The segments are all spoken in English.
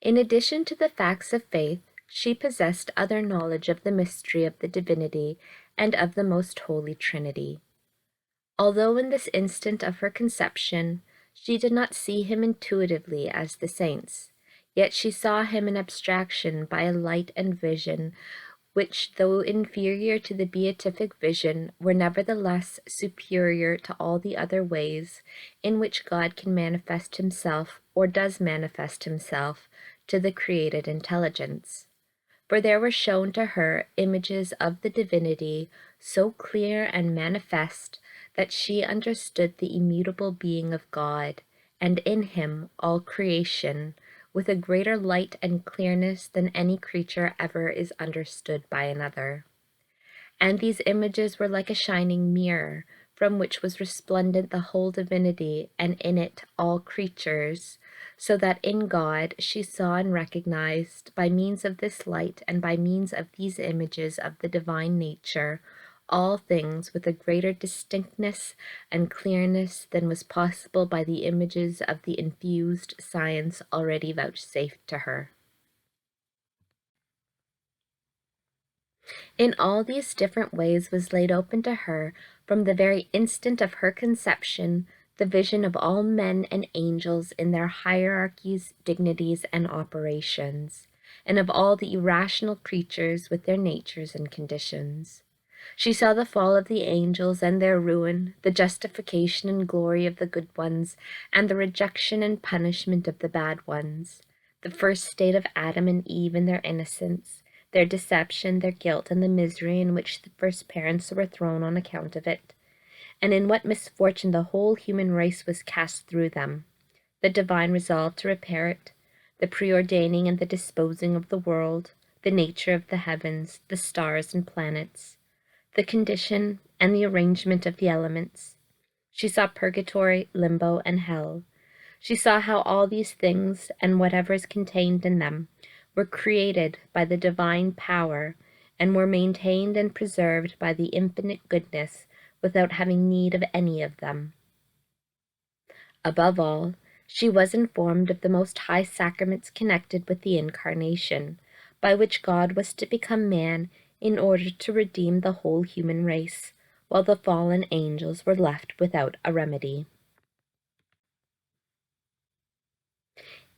In addition to the facts of faith, she possessed other knowledge of the mystery of the divinity and of the most holy Trinity. Although in this instant of her conception she did not see him intuitively as the saints, yet she saw him in abstraction by a light and vision which, though inferior to the beatific vision, were nevertheless superior to all the other ways in which God can manifest himself or does manifest himself to the created intelligence. For there were shown to her images of the divinity so clear and manifest that she understood the immutable being of God, and in him all creation, with a greater light and clearness than any creature ever is understood by another. And these images were like a shining mirror, from which was resplendent the whole divinity, and in it all creatures, so that in God she saw and recognized, by means of this light and by means of these images of the divine nature, all things with a greater distinctness and clearness than was possible by the images of the infused science already vouchsafed to her. In all these different ways was laid open to her, from the very instant of her conception, the vision of all men and angels in their hierarchies, dignities, and operations, and of all the irrational creatures with their natures and conditions. She saw the fall of the angels and their ruin, the justification and glory of the good ones, and the rejection and punishment of the bad ones, the first state of Adam and Eve in their innocence, their deception, their guilt, and the misery in which the first parents were thrown on account of it, and in what misfortune the whole human race was cast through them, the divine resolve to repair it, the preordaining and the disposing of the world, the nature of the heavens, the stars and planets, the condition and the arrangement of the elements. She saw purgatory, limbo, and hell. She saw how all these things, and whatever is contained in them, were created by the divine power, and were maintained and preserved by the infinite goodness, without having need of any of them. Above all, she was informed of the most high sacraments connected with the Incarnation, by which God was to become man in order to redeem the whole human race, while the fallen angels were left without a remedy.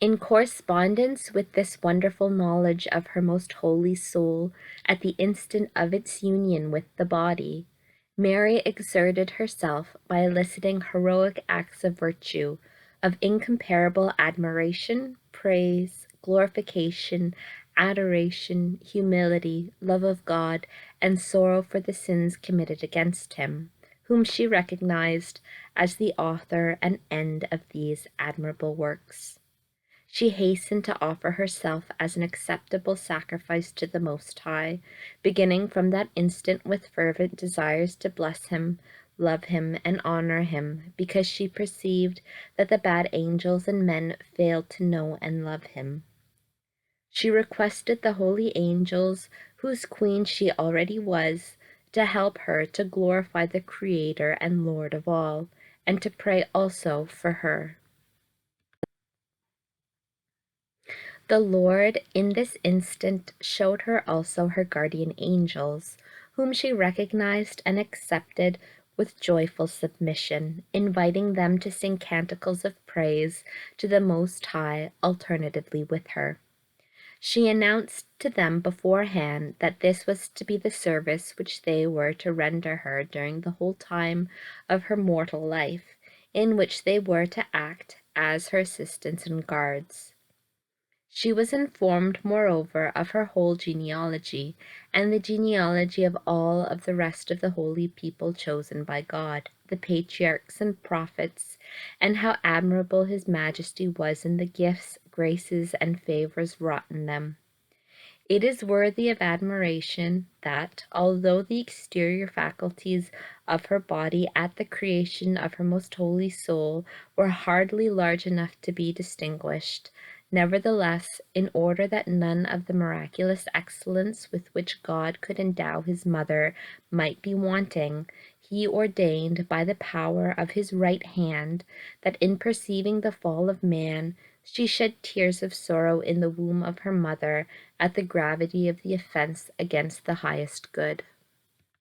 In correspondence with this wonderful knowledge of her most holy soul at the instant of its union with the body, Mary exerted herself by eliciting heroic acts of virtue, of incomparable admiration, praise, glorification, adoration, humility, love of God, and sorrow for the sins committed against him, whom she recognized as the author and end of these admirable works. She hastened to offer herself as an acceptable sacrifice to the Most High, beginning from that instant with fervent desires to bless him, love him, and honor him, because she perceived that the bad angels and men failed to know and love him. She requested the holy angels, whose queen she already was, to help her to glorify the Creator and Lord of all, and to pray also for her. The Lord in this instant showed her also her guardian angels, whom she recognized and accepted with joyful submission, inviting them to sing canticles of praise to the Most High alternatively with her. She announced to them beforehand that this was to be the service which they were to render her during the whole time of her mortal life, in which they were to act as her assistants and guards. She was informed, moreover, of her whole genealogy, and the genealogy of all of the rest of the holy people chosen by God, the patriarchs and prophets, and how admirable his majesty was in the gifts, graces, and favors wrought in them. It is worthy of admiration that, although the exterior faculties of her body at the creation of her most holy soul were hardly large enough to be distinguished, nevertheless, in order that none of the miraculous excellence with which God could endow his mother might be wanting, He ordained by the power of his right hand that in perceiving the fall of man, she shed tears of sorrow in the womb of her mother at the gravity of the offense against the highest good.